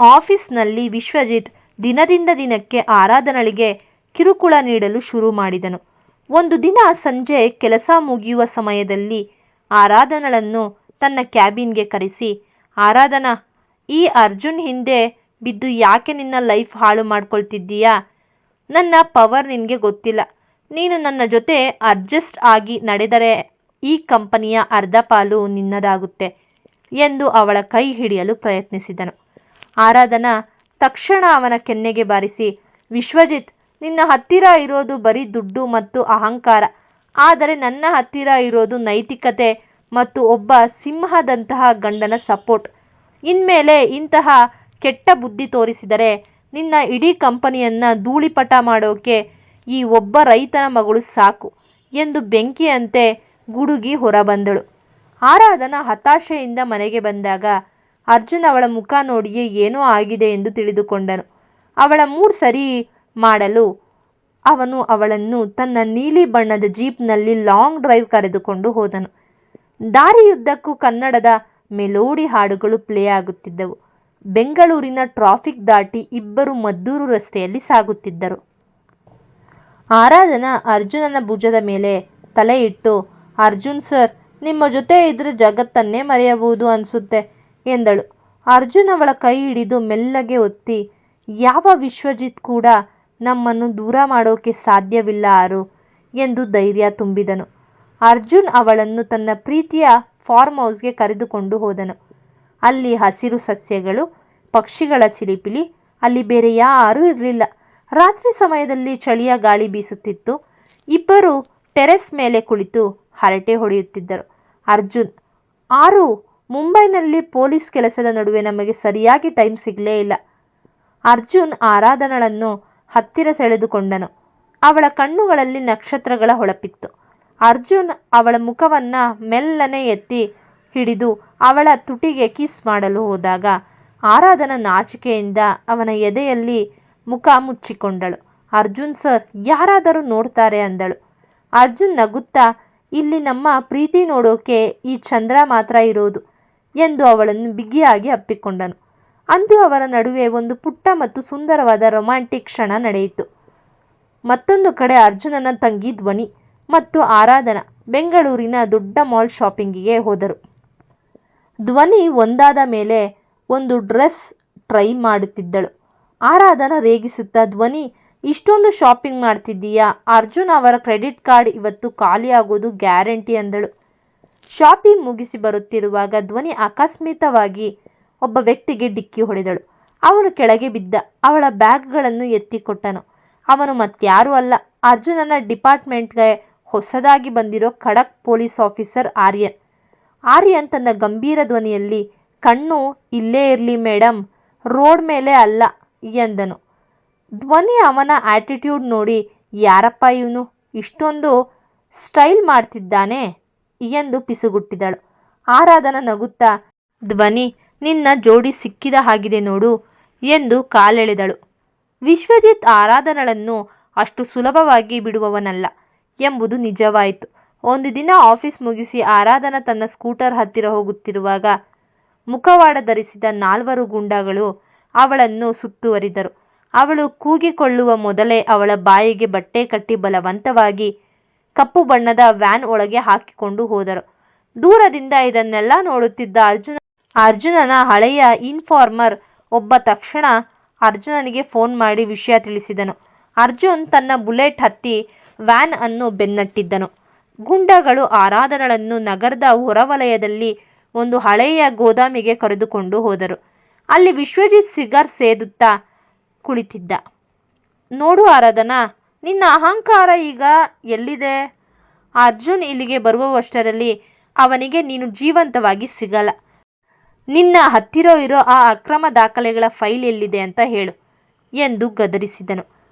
ಆಫೀಸ್ನಲ್ಲಿ ವಿಶ್ವಜಿತ್ ದಿನದಿಂದ ದಿನಕ್ಕೆ ಆರಾಧನಳಿಗೆ ಕಿರುಕುಳ ನೀಡಲು ಶುರು ಮಾಡಿದನು. ಒಂದು ದಿನ ಸಂಜೆ ಕೆಲಸ ಮುಗಿಯುವ ಸಮಯದಲ್ಲಿ ಆರಾಧನಳನ್ನು ತನ್ನ ಕ್ಯಾಬಿನ್ಗೆ ಕರೆಸಿ, ಆರಾಧನಾ, ಈ ಅರ್ಜುನ್ ಹಿಂದೆ ಬಿದ್ದು ಯಾಕೆ ನಿನ್ನ ಲೈಫ್ ಹಾಳು ಮಾಡ್ಕೊಳ್ತಿದ್ದೀಯಾ? ನನ್ನ ಪವರ್ ನಿನಗೆ ಗೊತ್ತಿಲ್ಲ. ನೀನು ನನ್ನ ಜೊತೆ ಅಡ್ಜಸ್ಟ್ ಆಗಿ ನಡೆದರೆ ಈ ಕಂಪನಿಯ ಅರ್ಧ ಪಾಲು ನಿನ್ನದಾಗುತ್ತೆ ಎಂದು ಅವಳ ಕೈ ಹಿಡಿಯಲು ಪ್ರಯತ್ನಿಸಿದನು. ಆರಾಧನಾ ತಕ್ಷಣ ಅವನ ಕೆನ್ನೆಗೆ ಬಾರಿಸಿ, ವಿಶ್ವಜಿತ್, ನಿನ್ನ ಹತ್ತಿರ ಇರೋದು ಬರೀ ದುಡ್ಡು ಮತ್ತು ಅಹಂಕಾರ, ಆದರೆ ನನ್ನ ಹತ್ತಿರ ಇರೋದು ನೈತಿಕತೆ ಮತ್ತು ಒಬ್ಬ ಸಿಂಹದಂತಹ ಗಂಡನ ಸಪೋರ್ಟ್. ಇನ್ಮೇಲೆ ಇಂತಹ ಕೆಟ್ಟ ಬುದ್ಧಿ ತೋರಿಸಿದರೆ ನಿನ್ನ ಇಡೀ ಕಂಪನಿಯನ್ನು ಧೂಳಿಪಟ ಮಾಡೋಕೆ ಈ ಒಬ್ಬ ರೈತನ ಮಗಳು ಸಾಕು ಎಂದು ಬೆಂಕಿಯಂತೆ ಗುಡುಗಿ ಹೊರಬಂದಳು. ಆರಾಧನಾ ಹತಾಶೆಯಿಂದ ಮನೆಗೆ ಬಂದಾಗ ಅರ್ಜುನ್ ಅವಳ ಮುಖ ನೋಡಿಯೇ ಏನೋ ಆಗಿದೆ ಎಂದು ತಿಳಿದುಕೊಂಡನು. ಅವಳ ಮೂಡ್ ಸರಿ ಮಾಡಲು ಅವನು ಅವಳನ್ನು ತನ್ನ ನೀಲಿ ಬಣ್ಣದ ಜೀಪ್ನಲ್ಲಿ ಲಾಂಗ್ ಡ್ರೈವ್ ಕರೆದುಕೊಂಡು ಹೋದನು. ದಾರಿಯುದ್ದಕ್ಕೂ ಕನ್ನಡದ ಮೆಲೋಡಿ ಹಾಡುಗಳು ಪ್ಲೇ ಆಗುತ್ತಿದ್ದವು. ಬೆಂಗಳೂರಿನ ಟ್ರಾಫಿಕ್ ದಾಟಿ ಇಬ್ಬರು ಮದ್ದೂರು ರಸ್ತೆಯಲ್ಲಿ ಸಾಗುತ್ತಿದ್ದರು. ಆರಾಧನಾ ಅರ್ಜುನನ ಭುಜದ ಮೇಲೆ ತಲೆ ಇಟ್ಟು, ಅರ್ಜುನ್ ಸರ್, ನಿಮ್ಮ ಜೊತೆ ಇದ್ರೆ ಜಗತ್ತನ್ನೇ ಮರೆಯಬಹುದು ಅನಿಸುತ್ತೆ ಎಂದಳು. ಅರ್ಜುನ್ ಅವಳ ಕೈ ಹಿಡಿದು ಮೆಲ್ಲಗೆ ಒತ್ತಿ, ಯಾವ ವಿಶ್ವಜಿತ್ ಕೂಡ ನಮ್ಮನ್ನು ದೂರ ಮಾಡೋಕೆ ಸಾಧ್ಯವಿಲ್ಲ ಆರು ಎಂದು ಧೈರ್ಯ ತುಂಬಿದನು. ಅರ್ಜುನ್ ಅವಳನ್ನು ತನ್ನ ಪ್ರೀತಿಯ ಫಾರ್ಮ್ ಹೌಸ್ಗೆ ಕರೆದುಕೊಂಡು ಹೋದನು. ಅಲ್ಲಿ ಹಸಿರು ಸಸ್ಯಗಳು, ಪಕ್ಷಿಗಳ ಚಿಲಿಪಿಲಿ, ಅಲ್ಲಿ ಬೇರೆ ಯಾರೂ ಇರಲಿಲ್ಲ. ರಾತ್ರಿ ಸಮಯದಲ್ಲಿ ಚಳಿಯ ಗಾಳಿ ಬೀಸುತ್ತಿತ್ತು. ಇಬ್ಬರು ಟೆರೆಸ್ ಮೇಲೆ ಕುಳಿತು ಹರಟೆ ಹೊಡೆಯುತ್ತಿದ್ದರು. ಅರ್ಜುನ್, ಆರು, ಮುಂಬೈನಲ್ಲಿ ಪೊಲೀಸ್ ಕೆಲಸದ ನಡುವೆ ನಮಗೆ ಸರಿಯಾಗಿ ಟೈಮ್ ಸಿಗಲೇ ಇಲ್ಲ. ಅರ್ಜುನ್ ಆರಾಧನಳನ್ನು ಹತ್ತಿರ ಸೆಳೆದುಕೊಂಡನು. ಅವಳ ಕಣ್ಣುಗಳಲ್ಲಿ ನಕ್ಷತ್ರಗಳ ಹೊಳಪಿತ್ತು. ಅರ್ಜುನ್ ಅವಳ ಮುಖವನ್ನು ಮೆಲ್ಲನೆ ಎತ್ತಿ ಹಿಡಿದು ಅವಳ ತುಟಿಗೆ ಕಿಸ್ ಮಾಡಲು ಹೋದಾಗ ಆರಾಧನಾ ನಾಚಿಕೆಯಿಂದ ಅವನ ಎದೆಯಲ್ಲಿ ಮುಖ ಮುಚ್ಚಿಕೊಂಡಳು. ಅರ್ಜುನ್ ಸರ್, ಯಾರಾದರೂ ನೋಡ್ತಾರೆ ಅಂದಳು. ಅರ್ಜುನ್ ನಗುತ್ತಾ, ಇಲ್ಲಿ ನಮ್ಮ ಪ್ರೀತಿ ನೋಡೋಕೆ ಈ ಚಂದ್ರ ಮಾತ್ರ ಇರೋದು ಎಂದು ಅವಳನ್ನು ಬಿಗಿಯಾಗಿ ಅಪ್ಪಿಕೊಂಡನು. ಅಂದು ಅವರ ನಡುವೆ ಒಂದು ಪುಟ್ಟ ಮತ್ತು ಸುಂದರವಾದ ರೊಮ್ಯಾಂಟಿಕ್ ಕ್ಷಣ ನಡೆಯಿತು. ಮತ್ತೊಂದು ಕಡೆ ಅರ್ಜುನನ ತಂಗಿ ಧ್ವನಿ ಮತ್ತು ಆರಾಧನಾ ಬೆಂಗಳೂರಿನ ದೊಡ್ಡ ಮಾಲ್ ಶಾಪಿಂಗಿಗೆ ಹೋದರು. ಧ್ವನಿ ಒಂದಾದ ಮೇಲೆ ಒಂದು ಡ್ರೆಸ್ ಟ್ರೈ ಮಾಡುತ್ತಿದ್ದಳು. ಆರಾಧನಾ ರೇಗಿಸುತ್ತಾ, ಧ್ವನಿ, ಇಷ್ಟೊಂದು ಶಾಪಿಂಗ್ ಮಾಡ್ತಿದ್ದೀಯಾ? ಅರ್ಜುನ್ ಅವರ ಕ್ರೆಡಿಟ್ ಕಾರ್ಡ್ ಇವತ್ತು ಖಾಲಿ ಆಗೋದು ಗ್ಯಾರಂಟಿ ಅಂದಳು. ಶಾಪಿಂಗ್ ಮುಗಿಸಿ ಬರುತ್ತಿರುವಾಗ ಧ್ವನಿ ಆಕಸ್ಮಿಕವಾಗಿ ಒಬ್ಬ ವ್ಯಕ್ತಿಗೆ ಡಿಕ್ಕಿ ಹೊಡೆದಳು. ಅವನು ಕೆಳಗೆ ಬಿದ್ದ. ಅವಳ ಬ್ಯಾಗ್ಗಳನ್ನು ಎತ್ತಿಕೊಟ್ಟನು. ಅವನು ಮತ್ಯಾರೂ ಅಲ್ಲ, ಅರ್ಜುನನ ಡಿಪಾರ್ಟ್ಮೆಂಟ್ಗೆ ಹೊಸದಾಗಿ ಬಂದಿರೋ ಖಡಕ್ ಪೊಲೀಸ್ ಆಫೀಸರ್ ಆರ್ಯನ್. ಆರ್ಯನ್ ತನ್ನ ಗಂಭೀರ ಧ್ವನಿಯಲ್ಲಿ, ಕಣ್ಣು ಇಲ್ಲೇ ಇರಲಿ ಮೇಡಮ್, ರೋಡ್ ಮೇಲೆ ಅಲ್ಲ ಎಂದನು. ಧ್ವನಿ ಅವನ ಆಟಿಟ್ಯೂಡ್ ನೋಡಿ, ಯಾರಪ್ಪ ಇವನು, ಇಷ್ಟೊಂದು ಸ್ಟೈಲ್ ಮಾಡ್ತಿದ್ದಾನೆ ಎಂದು ಪಿಸುಗುಟ್ಟಿದಳು. ಆರಾಧನಾ ನಗುತ್ತಾ, ಧ್ವನಿ, ನಿನ್ನ ಜೋಡಿ ಸಿಕ್ಕಿದ ಹಾಗಿದೆ ನೋಡು ಎಂದು ಕಾಲೆಳೆದಳು. ವಿಶ್ವಜಿತ್ ಆರಾಧನಳನ್ನು ಅಷ್ಟು ಸುಲಭವಾಗಿ ಬಿಡುವವನಲ್ಲ ಎಂಬುದು ನಿಜವಾಯಿತು. ಒಂದು ದಿನ ಆಫೀಸ್ ಮುಗಿಸಿ ಆರಾಧನಾ ತನ್ನ ಸ್ಕೂಟರ್ ಹತ್ತಿರ ಹೋಗುತ್ತಿರುವಾಗ ಮುಖವಾಡ ಧರಿಸಿದ 4 ಗೂಂಡಾಗಳು ಅವಳನ್ನು ಸುತ್ತುವರಿದರು. ಅವಳು ಕೂಗಿಕೊಳ್ಳುವ ಮೊದಲೇ ಅವಳ ಬಾಯಿಗೆ ಬಟ್ಟೆ ಕಟ್ಟಿ ಬಲವಂತವಾಗಿ ಕಪ್ಪು ಬಣ್ಣದ ವ್ಯಾನ್ ಒಳಗೆ ಹಾಕಿಕೊಂಡು ಹೋದರು. ದೂರದಿಂದ ಇದನ್ನೆಲ್ಲ ನೋಡುತ್ತಿದ್ದ ಅರ್ಜುನನ ಹಳೆಯ ಇನ್ಫಾರ್ಮರ್ ಒಬ್ಬ ತಕ್ಷಣ ಅರ್ಜುನನಿಗೆ ಫೋನ್ ಮಾಡಿ ವಿಷಯ ತಿಳಿಸಿದನು. ಅರ್ಜುನ್ ತನ್ನ ಬುಲೆಟ್ ಹತ್ತಿ ವ್ಯಾನ್ ಅನ್ನು ಬೆನ್ನಟ್ಟಿದ್ದನು. ಗೂಂಡಾಗಳು ಆರಾಧನಳನ್ನು ನಗರದ ಹೊರವಲಯದಲ್ಲಿ ಒಂದು ಹಳೆಯ ಗೋದಾಮಿಗೆ ಕರೆದುಕೊಂಡು ಹೋದರು. ಅಲ್ಲಿ ವಿಶ್ವಜಿತ್ ಸಿಗಾರ್ ಸೇದುತ್ತಾ ಕುಳಿತಿದ್ದ. ನೋಡು ಆರಾಧನಾ, ನಿನ್ನ ಅಹಂಕಾರ ಈಗ ಎಲ್ಲಿದೆ? ಅರ್ಜುನ್ ಇಲ್ಲಿಗೆ ಬರುವಷ್ಟರಲ್ಲಿ ಅವನಿಗೆ ನೀನು ಜೀವಂತವಾಗಿ ಸಿಗಲ್ಲ. ನಿನ್ನ ಹತ್ತಿರ ಇರೋ ಆ ಅಕ್ರಮ ದಾಖಲೆಗಳ ಫೈಲ್ ಎಲ್ಲಿದೆ ಅಂತ ಹೇಳು ಎಂದು ಗದರಿಸಿದನು.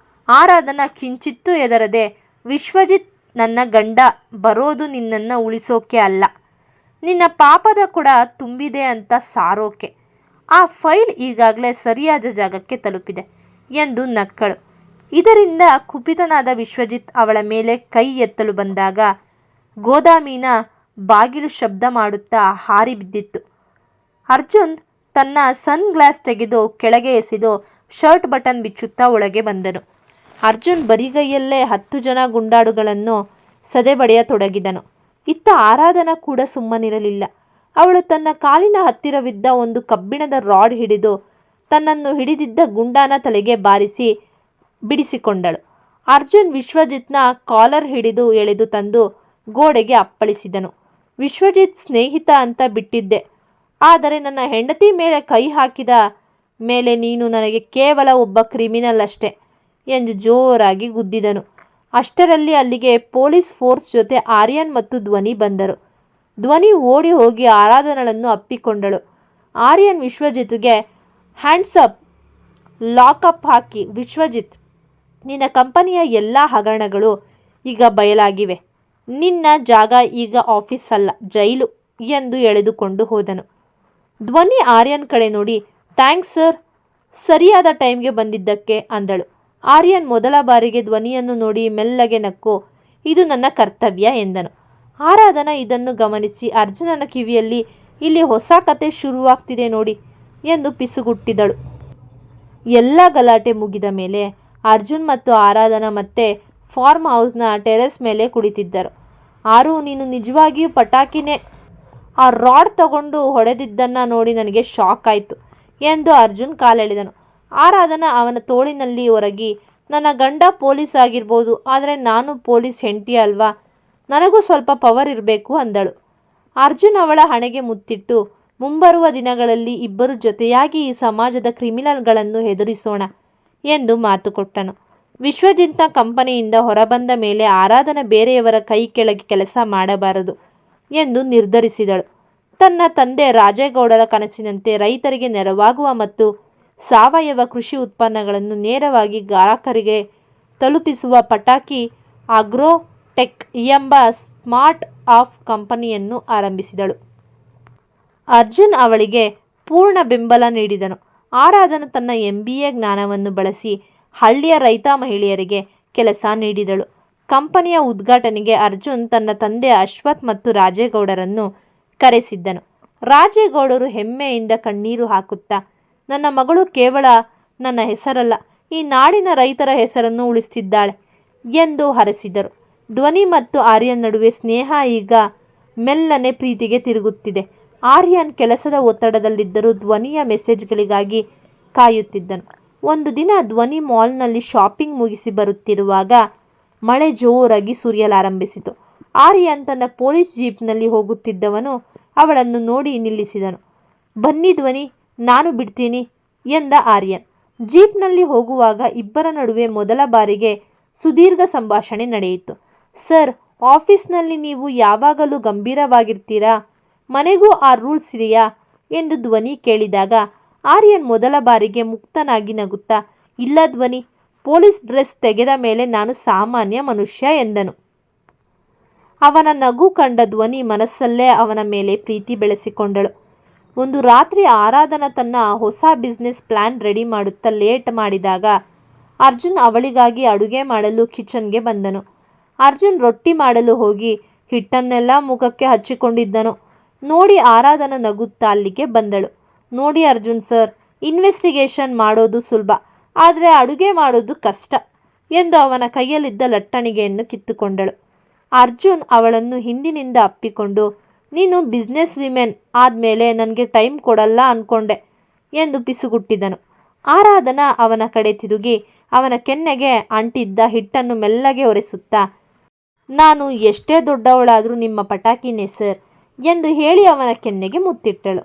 ಆರಾಧನಾ ಕಿಂಚಿತ್ತೂ ಹೆದರದೆ, ವಿಶ್ವಜಿತ್ ನನ್ನ ಗಂಡ ಬರೋದು ನಿನ್ನನ್ನು ಉಳಿಸೋಕೆ ಅಲ್ಲ, ನಿನ್ನ ಪಾಪದ ಕೊಡ ತುಂಬಿದೆ ಅಂತ ಸಾರೋಕೆ. ಆ ಫೈಲ್ ಈಗಾಗಲೇ ಸರಿಯಾದ ಜಾಗಕ್ಕೆ ತಲುಪಿದೆ ಎಂದು ನಕ್ಕಳು. ಇದರಿಂದ ಕುಪಿತನಾದ ವಿಶ್ವಜಿತ್ ಅವಳ ಮೇಲೆ ಕೈ ಎತ್ತಲು ಬಂದಾಗ ಗೋದಾಮಿನ ಬಾಗಿಲು ಶಬ್ದ ಮಾಡುತ್ತಾ ಹಾರಿ ಬಿದ್ದಿತ್ತು. ಅರ್ಜುನ್ ತನ್ನ ಸನ್ ಗ್ಲಾಸ್ ತೆಗೆದು ಕೆಳಗೆ ಎಸೆದು ಶರ್ಟ್ ಬಟನ್ ಬಿಚ್ಚುತ್ತಾ ಒಳಗೆ ಬಂದನು. ಅರ್ಜುನ್ ಬರಿಗೈಯಲ್ಲೇ 10 ಜನ ಗುಂಡಾಳುಗಳನ್ನು ಸದೆಬಡಿಯತೊಡಗಿದನು. ಇತ್ತ ಆರಾಧನಾ ಕೂಡ ಸುಮ್ಮನಿರಲಿಲ್ಲ. ಅವಳು ತನ್ನ ಕಾಲಿನ ಹತ್ತಿರವಿದ್ದ ಒಂದು ಕಬ್ಬಿಣದ ರಾಡ್ ಹಿಡಿದು ತನ್ನನ್ನು ಹಿಡಿದಿದ್ದ ಗುಂಡನ ತಲೆಗೆ ಬಾರಿಸಿ ಬಿಡಿಸಿಕೊಂಡಳು. ಅರ್ಜುನ್ ವಿಶ್ವಜಿತ್ನ ಕಾಲರ್ ಹಿಡಿದು ಎಳೆದು ತಂದು ಗೋಡೆಗೆ ಅಪ್ಪಳಿಸಿದನು. ವಿಶ್ವಜಿತ್ ಸ್ನೇಹಿತ ಅಂತ ಬಿಟ್ಟಿದ್ದೆ, ಆದರೆ ನನ್ನ ಹೆಂಡತಿ ಮೇಲೆ ಕೈ ಹಾಕಿದ ಮೇಲೆ ನೀನು ನನಗೆ ಕೇವಲ ಒಬ್ಬ ಕ್ರಿಮಿನಲ್ ಅಷ್ಟೆ ಎಂದು ಜೋರಾಗಿ ಗುದ್ದಿದನು. ಅಷ್ಟರಲ್ಲಿ ಅಲ್ಲಿಗೆ ಪೊಲೀಸ್ ಫೋರ್ಸ್ ಜೊತೆ ಆರ್ಯನ್ ಮತ್ತು ಧ್ವನಿ ಬಂದರು. ಧ್ವನಿ ಓಡಿ ಹೋಗಿ ಆರಾಧನಳನ್ನು ಅಪ್ಪಿಕೊಂಡಳು. ಆರ್ಯನ್ ವಿಶ್ವಜಿತ್ಗೆ ಹ್ಯಾಂಡ್ಸ್ ಅಪ್, ಲಾಕಪ್ ಹಾಕಿ. ವಿಶ್ವಜಿತ್, ನಿನ್ನ ಕಂಪನಿಯ ಎಲ್ಲ ಹಗರಣಗಳು ಈಗ ಬಯಲಾಗಿವೆ. ನಿನ್ನ ಜಾಗ ಈಗ ಆಫೀಸ್ ಅಲ್ಲ, ಜೈಲು ಎಂದು ಎಳೆದುಕೊಂಡು ಹೋದನು. ಧ್ವನಿ ಆರ್ಯನ್ ಕಡೆ ನೋಡಿ, ಥ್ಯಾಂಕ್ಸ್ ಸರ್, ಸರಿಯಾದ ಟೈಮ್ಗೆ ಬಂದಿದ್ದಕ್ಕೆ ಅಂದಳು. ಆರ್ಯನ್ ಮೊದಲ ಬಾರಿಗೆ ಧ್ವನಿಯನ್ನು ನೋಡಿ ಮೆಲ್ಲಗೆ ನಕ್ಕು, ಇದು ನನ್ನ ಕರ್ತವ್ಯ ಎಂದನು. ಆರಾಧನಾ ಇದನ್ನು ಗಮನಿಸಿ ಅರ್ಜುನನ ಕಿವಿಯಲ್ಲಿ, ಇಲ್ಲಿ ಹೊಸ ಕತೆ ಶುರುವಾಗ್ತಿದೆ ನೋಡಿ ಎಂದು ಪಿಸುಗುಟ್ಟಿದಳು. ಎಲ್ಲ ಗಲಾಟೆ ಮುಗಿದ ಮೇಲೆ ಅರ್ಜುನ್ ಮತ್ತು ಆರಾಧನಾ ಮತ್ತೆ ಫಾರ್ಮ್ ಹೌಸ್ನ ಟೆರೆಸ್ ಮೇಲೆ ಕುಳಿತಿದ್ದರು. ಆರು, ನೀನು ನಿಜವಾಗಿಯೂ ಪಟಾಕಿನೇ ಆ ರಾಡ್ ತಗೊಂಡು ಹೊಡೆದಿದ್ದನ್ನು ನೋಡಿ ನನಗೆ ಶಾಕ್ ಆಯಿತು ಎಂದು ಅರ್ಜುನ್ ಕಾಲೆಳೆದನು. ಆರಾಧನಾ ಅವನ ತೋಳಿನಲ್ಲಿ ಒರಗಿ, ನನ್ನ ಗಂಡ ಪೊಲೀಸ್ ಆಗಿರ್ಬೋದು, ಆದರೆ ನಾನು ಪೊಲೀಸ್ ಹೆಂಡತಿ ಅಲ್ವಾ, ನನಗೂ ಸ್ವಲ್ಪ ಪವರ್ ಇರಬೇಕು ಅಂದಳು. ಅರ್ಜುನ್ ಅವಳ ಹಣೆಗೆ ಮುತ್ತಿಟ್ಟು, ಮುಂಬರುವ ದಿನಗಳಲ್ಲಿ ಇಬ್ಬರು ಜೊತೆಯಾಗಿ ಈ ಸಮಾಜದ ಕ್ರಿಮಿನಲ್ಗಳನ್ನು ಹೆದರಿಸೋಣ ಎಂದು ಮಾತು ಕೊಟ್ಟನು. ವಿಶ್ವಜಿತ್ನ ಕಂಪನಿಯಿಂದ ಹೊರಬಂದ ಮೇಲೆ ಆರಾಧನಾ ಬೇರೆಯವರ ಕೈ ಕೆಳಗೆ ಕೆಲಸ ಮಾಡಬಾರದು ಎಂದು ನಿರ್ಧರಿಸಿದಳು. ತನ್ನ ತಂದೆ ರಾಜೇಗೌಡರ ಕನಸಿನಂತೆ ರೈತರಿಗೆ ನೆರವಾಗುವ ಮತ್ತು ಸಾವಯವ ಕೃಷಿ ಉತ್ಪನ್ನಗಳನ್ನು ನೇರವಾಗಿ ಗ್ರಾಹಕರಿಗೆ ತಲುಪಿಸುವ ಪಟಾಕಿ ಆಗ್ರೋಟೆಕ್ ಎಂಬ ಸ್ಮಾರ್ಟ್ ಆಫ್ ಕಂಪನಿಯನ್ನು ಆರಂಭಿಸಿದಳು. ಅರ್ಜುನ್ ಅವಳಿಗೆ ಪೂರ್ಣ ಬೆಂಬಲ ನೀಡಿದನು. ಆರಾಧನಾ ತನ್ನ MBA ಜ್ಞಾನವನ್ನು ಬಳಸಿ ಹಳ್ಳಿಯ ರೈತ ಮಹಿಳೆಯರಿಗೆ ಕೆಲಸ ನೀಡಿದಳು. ಕಂಪನಿಯ ಉದ್ಘಾಟನೆಗೆ ಅರ್ಜುನ್ ತನ್ನ ತಂದೆ ಅಶ್ವಥ್ ಮತ್ತು ರಾಜೇಗೌಡರನ್ನು ಕರೆಸಿದ್ದನು. ರಾಜೇಗೌಡರು ಹೆಮ್ಮೆಯಿಂದ ಕಣ್ಣೀರು ಹಾಕುತ್ತಾ, ನನ್ನ ಮಗಳು ಕೇವಲ ನನ್ನ ಹೆಸರಲ್ಲ, ಈ ನಾಡಿನ ರೈತರ ಹೆಸರನ್ನು ಉಳಿಸ್ತಿದ್ದಾಳೆ ಎಂದು ಹರಸಿದರು. ಧ್ವನಿ ಮತ್ತು ಆರ್ಯನ್ ನಡುವೆ ಸ್ನೇಹ ಈಗ ಮೆಲ್ಲನೆ ಪ್ರೀತಿಗೆ ತಿರುಗುತ್ತಿದೆ. ಆರ್ಯನ್ ಕೆಲಸದ ಒತ್ತಡದಲ್ಲಿದ್ದರೂ ಧ್ವನಿಯ ಮೆಸೇಜ್ಗಳಿಗಾಗಿ ಕಾಯುತ್ತಿದ್ದನು. ಒಂದು ದಿನ ಧ್ವನಿ ಮಾಲ್ನಲ್ಲಿ ಶಾಪಿಂಗ್ ಮುಗಿಸಿ ಬರುತ್ತಿರುವಾಗ ಮಳೆ ಜೋರಾಗಿ ಸುರಿಯಲಾರಂಭಿಸಿತು. ಆರ್ಯನ್ ತನ್ನ ಪೊಲೀಸ್ ಜೀಪ್ನಲ್ಲಿ ಹೋಗುತ್ತಿದ್ದವನು ಅವಳನ್ನು ನೋಡಿ ನಿಲ್ಲಿಸಿದನು. ಬನ್ನಿ ಧ್ವನಿ, ನಾನು ಬಿಡ್ತೀನಿ ಎಂದ ಆರ್ಯನ್. ಜೀಪ್ನಲ್ಲಿ ಹೋಗುವಾಗ ಇಬ್ಬರ ನಡುವೆ ಮೊದಲ ಬಾರಿಗೆ ಸುದೀರ್ಘ ಸಂಭಾಷಣೆ ನಡೆಯಿತು. ಸರ್, ಆಫೀಸ್ನಲ್ಲಿ ನೀವು ಯಾವಾಗಲೂ ಗಂಭೀರವಾಗಿರ್ತೀರಾ, ಮನೆಗೂ ಆ ರೂಲ್ಸ್ ಇದೆಯಾ ಎಂದು ಧ್ವನಿ ಕೇಳಿದಾಗ ಆರ್ಯನ್ ಮೊದಲ ಬಾರಿಗೆ ಮುಕ್ತನಾಗಿ ನಗುತ್ತಾ, ಇಲ್ಲ ಧ್ವನಿ, ಪೊಲೀಸ್ ಡ್ರೆಸ್ ತೆಗೆದ ಮೇಲೆ ನಾನು ಸಾಮಾನ್ಯ ಮನುಷ್ಯ ಎಂದನು. ಅವನ ನಗು ಕಂಡ ಧ್ವನಿ ಮನಸ್ಸಲ್ಲೇ ಅವನ ಮೇಲೆ ಪ್ರೀತಿ ಬೆಳೆಸಿಕೊಂಡಳು. ಒಂದು ರಾತ್ರಿ ಆರಾಧನಾ ತನ್ನ ಹೊಸ ಬಿಸ್ನೆಸ್ ಪ್ಲಾನ್ ರೆಡಿ ಮಾಡುತ್ತಾ ಲೇಟ್ ಮಾಡಿದಾಗ ಅರ್ಜುನ್ ಅವಳಿಗಾಗಿ ಅಡುಗೆ ಮಾಡಲು ಕಿಚನ್ಗೆ ಬಂದನು. ಅರ್ಜುನ್ ರೊಟ್ಟಿ ಮಾಡಲು ಹೋಗಿ ಹಿಟ್ಟನ್ನೆಲ್ಲ ಮುಖಕ್ಕೆ ಹಚ್ಚಿಕೊಂಡಿದ್ದನು. ನೋಡಿ ಆರಾಧನಾ ನಗುತ್ತಾ ಅಲ್ಲಿಗೆ ಬಂದಳು. ನೋಡಿ ಅರ್ಜುನ್ ಸರ್, ಇನ್ವೆಸ್ಟಿಗೇಷನ್ ಮಾಡೋದು ಸುಲಭ, ಆದರೆ ಅಡುಗೆ ಮಾಡೋದು ಕಷ್ಟ ಎಂದು ಅವನ ಕೈಯಲ್ಲಿದ್ದ ಲಟ್ಟಣಿಗೆಯನ್ನು ಕಿತ್ತುಕೊಂಡಳು. ಅರ್ಜುನ್ ಅವಳನ್ನು ಹಿಂದಿನಿಂದ ಅಪ್ಪಿಕೊಂಡು, ನೀನು ಬಿಸ್ನೆಸ್ ವಿಮೆನ್ ಆದಮೇಲೆ ನನಗೆ ಟೈಮ್ ಕೊಡಲ್ಲ ಅಂದ್ಕೊಂಡೆ ಎಂದು ಪಿಸುಗುಟ್ಟಿದನು. ಆರಾಧನಾ ಅವನ ಕಡೆ ತಿರುಗಿ ಅವನ ಕೆನ್ನೆಗೆ ಅಂಟಿದ್ದ ಹಿಟ್ಟನ್ನು ಮೆಲ್ಲಗೆ ಒರೆಸುತ್ತಾ, ನಾನು ಎಷ್ಟೇ ದೊಡ್ಡವಳಾದರೂ ನಿಮ್ಮ ಪಟಾಕಿನೇ ಸರ್ ಎಂದು ಹೇಳಿ ಅವನ ಕೆನ್ನೆಗೆ ಮುತ್ತಿಟ್ಟಳು.